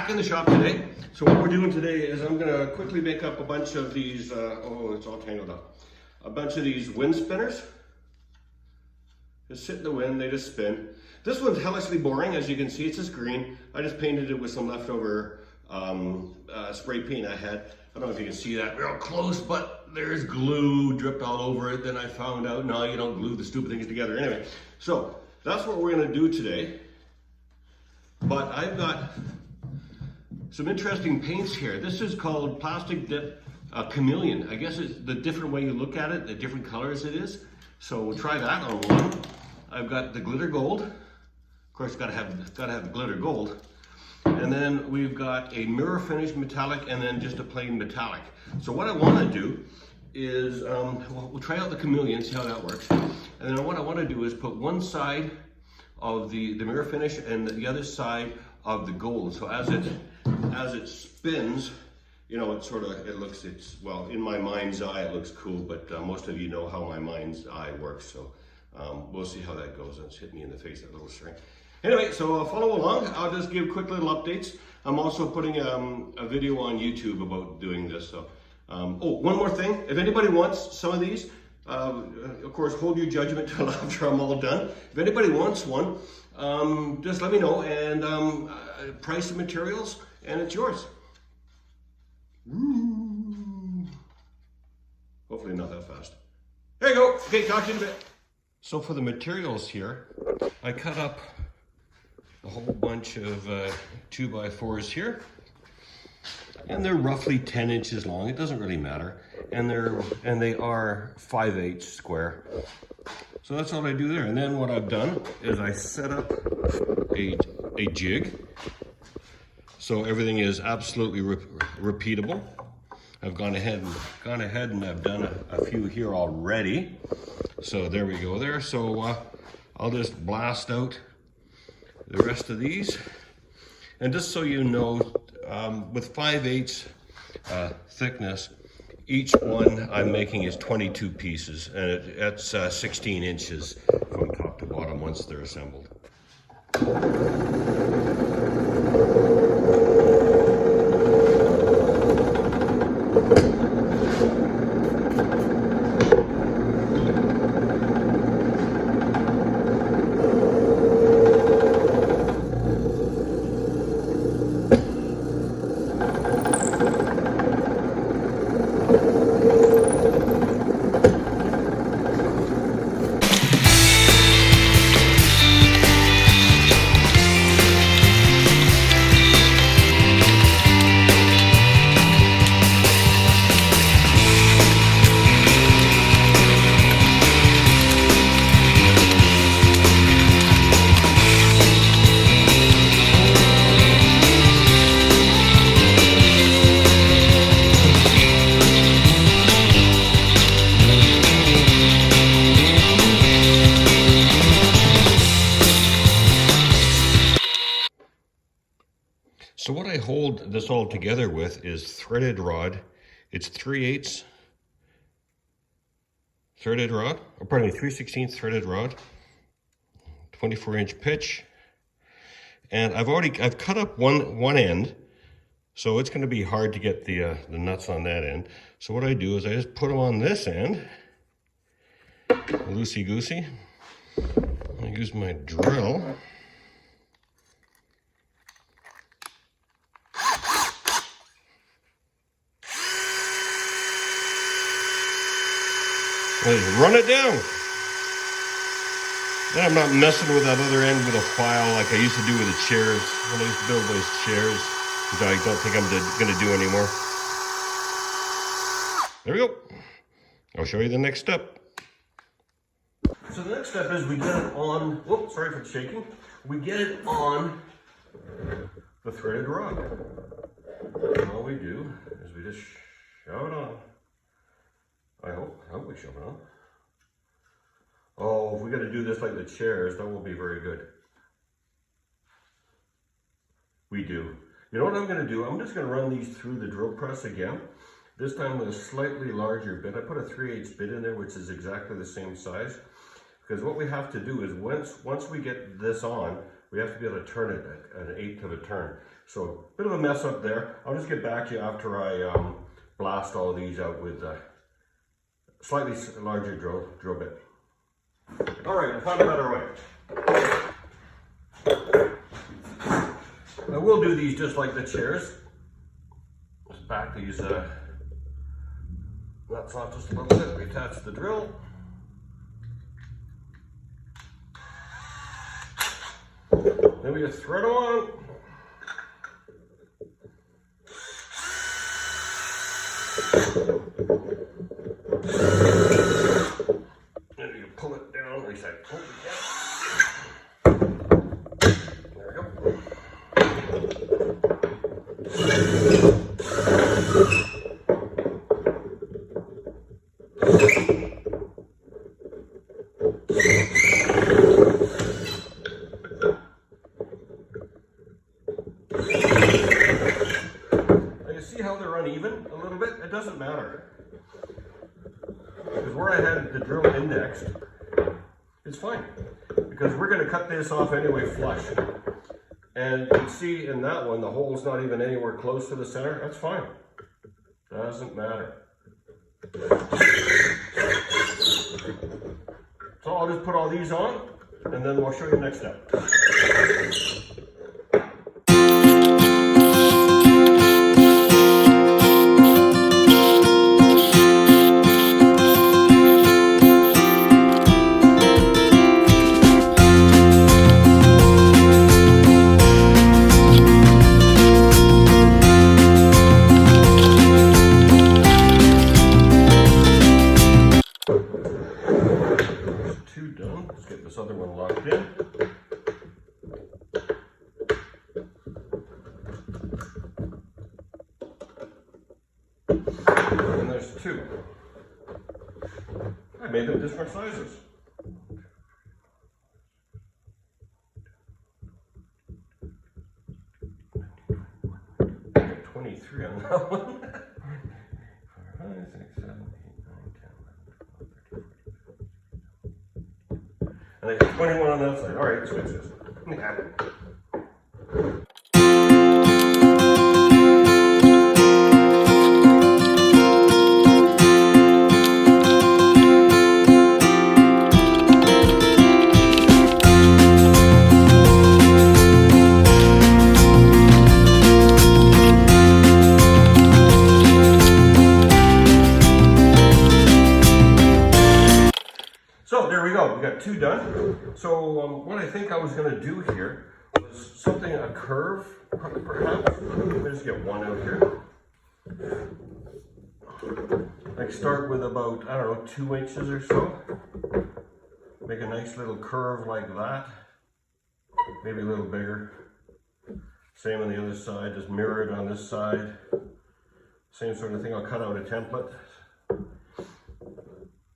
back in the shop today. So what we're doing today is I'm gonna quickly make up a bunch of these, oh, it's all tangled up. A bunch of these wind spinners. Just sit in the wind, they just spin. This one's hellishly boring, as you can see, it's just green. I just painted it with some leftover spray paint I had. I don't know if you can see that real close, but there's glue dripped all over it. Then I found out, no, you don't glue the stupid things together. Anyway, so that's what we're gonna do today. But I've got some interesting paints here. This is called Plastic Dip Chameleon. I guess it's the different way you look at it, the different colors it is. So we'll try that on one. I've got the glitter gold. Of course, gotta have the glitter gold. And then we've got a mirror finish metallic and then just a plain metallic. So what I wanna do is, we'll try out the chameleon, see how that works. And then what I wanna do is put one side of the mirror finish and the other side of the gold. So as it spins, you know, well, in my mind's eye, it looks cool, but most of you know how my mind's eye works. So we'll see how that goes. It's hit me in the face, that little string. Anyway, so follow along. I'll just give quick little updates. I'm also putting a video on YouTube about doing this. So, oh, one more thing. If anybody wants some of these, of course, hold your judgment till after I'm all done. If anybody wants one, just let me know and price the materials, and it's yours. Woo. Hopefully not that fast. There you go. Okay, talk to you in a bit. So for the materials here, I cut up a whole bunch of 2x4s here, and they're roughly 10 inches long. It doesn't really matter, and they are 5/8 square. So that's all I do there. And then what I've done is I set up a jig, so everything is absolutely repeatable. I've gone ahead and I've done a few here already. So there we go there. So I'll just blast out the rest of these. And just so you know, with 5/8 thickness, each one I'm making is 22 pieces, and that's 16 inches from top to bottom once they're assembled. So what I hold this all together with is threaded rod. It's 3/8 threaded rod, or pardon me, 3/16 threaded rod, 24-inch pitch. And I've cut up one end, so it's gonna be hard to get the nuts on that end. So what I do is I just put them on this end, loosey-goosey. I use my drill. Just run it down. Then I'm not messing with that other end with a file like I used to do with the chairs, when I used to build those chairs, which I don't think I'm going to do anymore. There we go. I'll show you the next step. So the next step is we get it on, whoops, sorry for shaking. We get it on the threaded rod. And all we do is we just shove it on. I hope we shove it on. Oh, if we got to do this like the chairs, that won't be very good. We do. You know what I'm going to do? I'm just going to run these through the drill press again. This time with a slightly larger bit. I put a 3/8 bit in there, which is exactly the same size. Because what we have to do is once we get this on, we have to be able to turn it at 1/8 of a turn. So, bit of a mess up there. I'll just get back to you after I blast all of these out with a slightly larger drill bit. All right, I found a better way. I will do these just like the chairs. Just back these nuts off just a little bit, reattach the drill. Then we just thread on. And you pull it down, reset. Pull it down. There we go. See how they're uneven a little bit? It doesn't matter. Because where I had the drill indexed, it's fine. Because we're going to cut this off anyway flush. And you can see in that one, the hole's not even anywhere close to the center. That's fine. Doesn't matter. So I'll just put all these on, and then we'll show you the next step. This other one locked in. And there's two. I made them different sizes. I got 23 on that one. 5, 6, 7, 8, 9, 10, 11, 12, 13, 14. And I got 21 on that side. All right, switch this. So there we go, we got two done. So what I think I was going to do here was something, a curve, perhaps. Let me just get one out here. Like start with about, I don't know, 2 inches or so. Make a nice little curve like that. Maybe a little bigger. Same on the other side, just mirror it on this side. Same sort of thing, I'll cut out a template.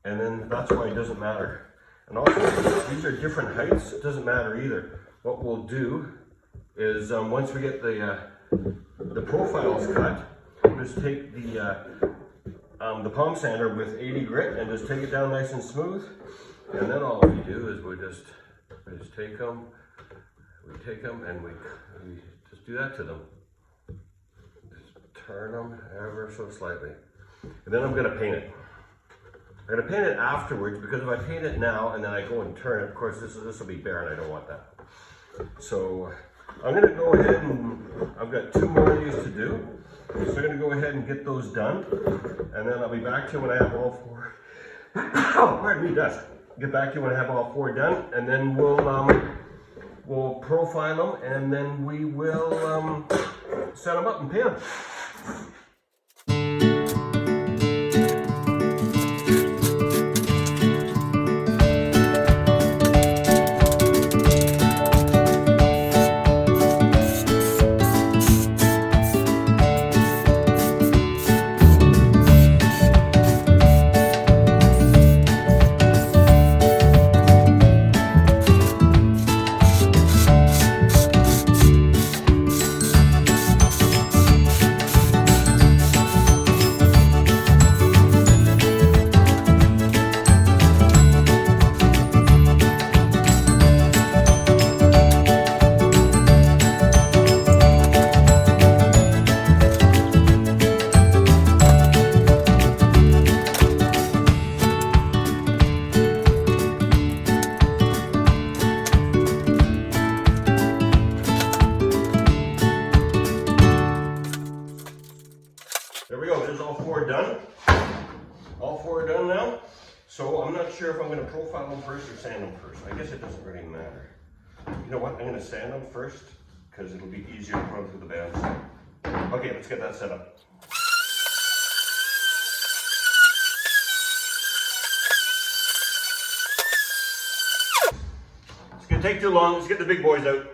And then that's why it doesn't matter. And also, these are different heights, it doesn't matter either. What we'll do is, once we get the profiles cut, we'll just take the palm sander with 80 grit and just take it down nice and smooth. And then all we do is we just take them, and we just do that to them. Just turn them ever so slightly. And then I'm gonna paint it. I'm going to paint it afterwards, because if I paint it now and then I go and turn it, of course this will be bare and I don't want that. So I'm going to go ahead and, I've got 2 more of these to do. So I'm going to go ahead and get those done. And then I'll be back to you when I have all 4. Oh, pardon me, dust. Get back to you when I have all 4 done. And then we'll profile them, and then we will set them up and paint them. All four are done now. So I'm not sure if I'm going to profile them first or sand them first. I guess it doesn't really matter. You know what? I'm going to sand them first because it'll be easier to run through the bands. Okay, let's get that set up. It's going to take too long. Let's get the big boys out.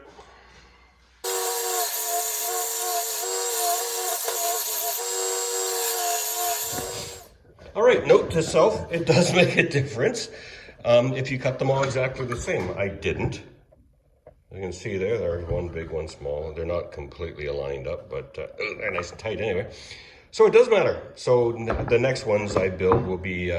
All right, note to self, it does make a difference if you cut them all exactly the same. I didn't. You can see there's one big, one small. They're not completely aligned up, but they're nice and tight anyway. So it does matter. So the next ones I build will be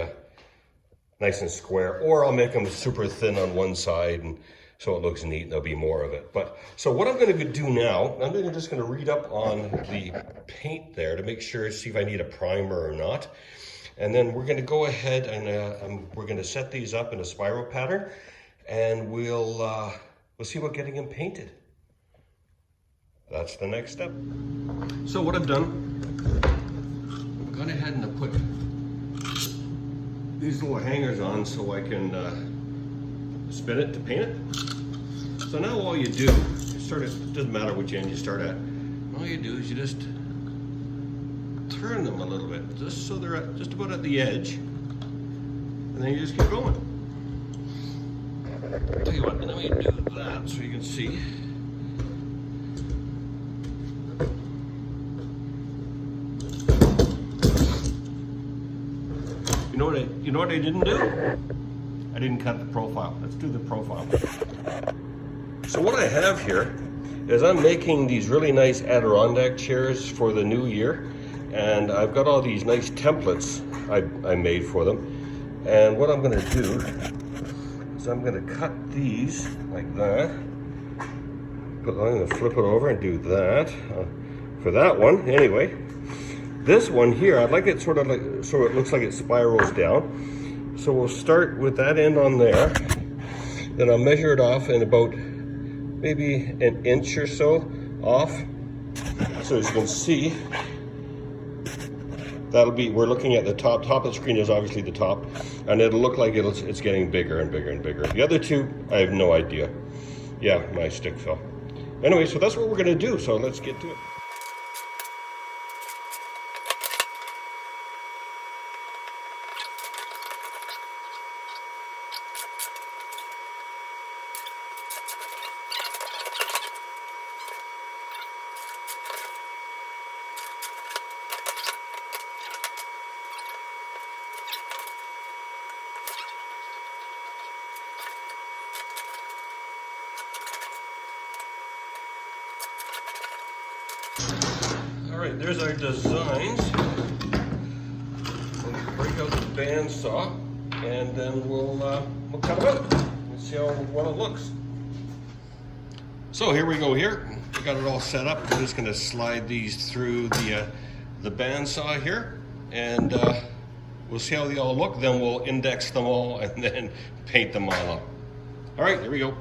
nice and square, or I'll make them super thin on one side and so it looks neat and there'll be more of it. But so what I'm gonna do now, I'm just gonna read up on the paint there to make sure, see if I need a primer or not. And then we're gonna go ahead and we're gonna set these up in a spiral pattern, and we'll see about getting them painted. That's the next step. So what I've done, I've gone ahead and I've put these little hangers on so I can spin it to paint it. So now all you do, it doesn't matter which end you start at, all you do is you just turn them a little bit, just so they're just about at the edge, and then you just keep going. I'll tell you what, let me do that so you can see. You know what I didn't do? I didn't cut the profile. Let's do the profile. So what I have here is I'm making these really nice Adirondack chairs for the new year. And I've got all these nice templates I made for them. And what I'm gonna do is I'm gonna cut these like that. I'm gonna flip it over and do that for that one. Anyway, this one here, I'd like it sort of like, so it looks like it spirals down. So we'll start with that end on there. Then I'll measure it off in about maybe an inch or so off. So as you can see, we're looking at the top of the screen is obviously the top, and it'll look like it's getting bigger and bigger and bigger. The other two, I have no idea. Yeah, my stick fell. Anyway, so that's what we're gonna do, so let's get to it. All right, there's our designs. We'll break out the bandsaw, and then we'll cut them out and see how well it looks. So here we go. Here we got it all set up. We're just going to slide these through the bandsaw here, and we'll see how they all look. Then we'll index them all and then paint them all up. All right, here we go.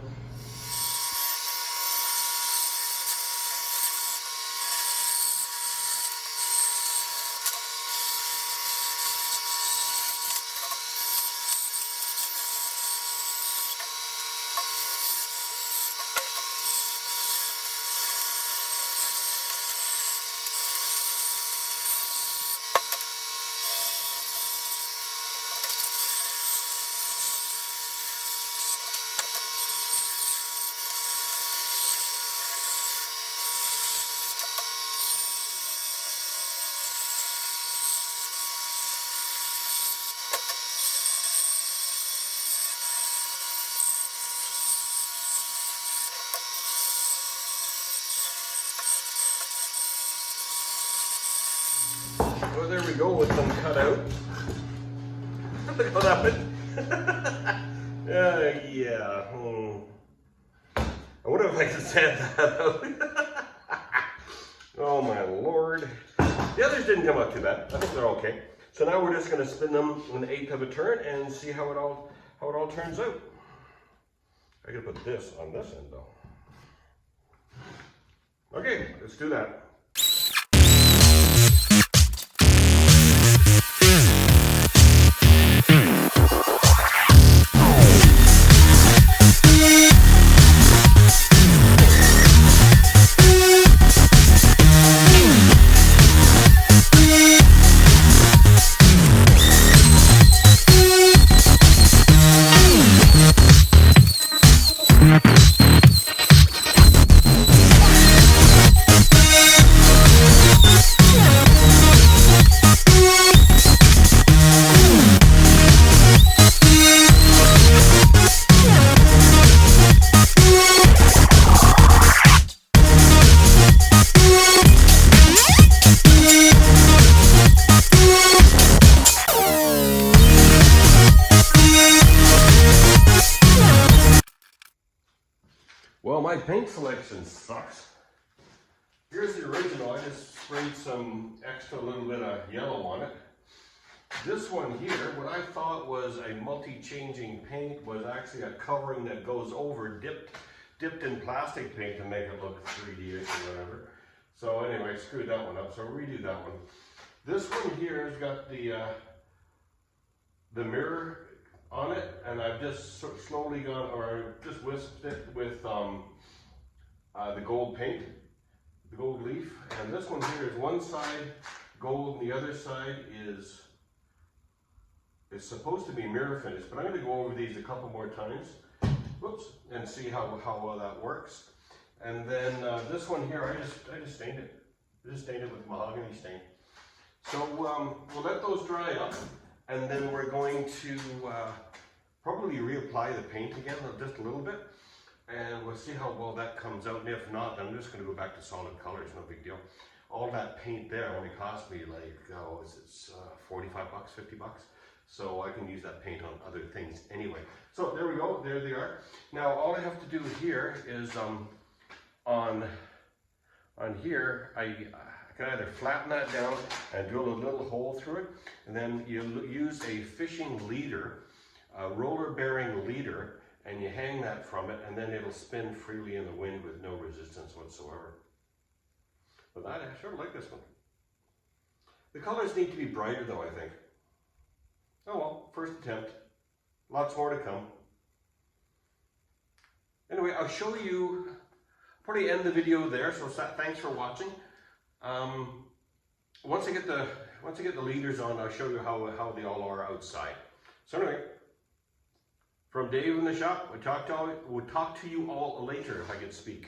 Well, there we go with them cut out. Look what happened. Yeah. I wonder if I can sand that out. Oh my Lord. The others didn't come out too bad. I think they're okay. So now we're just going to spin them 1/8 of a turn and see how it all turns out. I gotta put this on this end though. Okay, let's do that. my paint selection sucks. Here's the original. I just sprayed some extra little bit of yellow on it. This one here, what I thought was a multi-changing paint, was actually a covering that goes over, dipped in plastic paint to make it look 3D-ish or whatever. So anyway, I screwed that one up, so I'll redo that one. This one here has got the mirror on it, and I've just sort of slowly gone, or just wisped it with the gold paint, the gold leaf. And this one here is one side gold and the other side is supposed to be mirror finish, but I'm going to go over these a couple more times, whoops, and see how well that works. And then this one here, I just stained it. I just stained it with mahogany stain. So we'll let those dry up, and then we're going to probably reapply the paint again just a little bit, and we'll see how well that comes out. And if not, I'm just going to go back to solid colors, no big deal. All that paint there only cost me like, it's 45 bucks, 50 bucks. So I can use that paint on other things anyway. So there we go, there they are. Now all I have to do here is on here, I can either flatten that down and drill a little hole through it, and then you use a fishing leader, a roller bearing leader, and you hang that from it, and then it'll spin freely in the wind with no resistance whatsoever. But I sort of like this one. The colors need to be brighter though, I think. Oh well, first attempt. Lots more to come. Anyway, I'll show you, probably end the video there, so thanks for watching. Once I get the leaders on, I'll show you how they all are outside. So anyway, from Dave in the shop, we'll talk to you all later if I get to speak.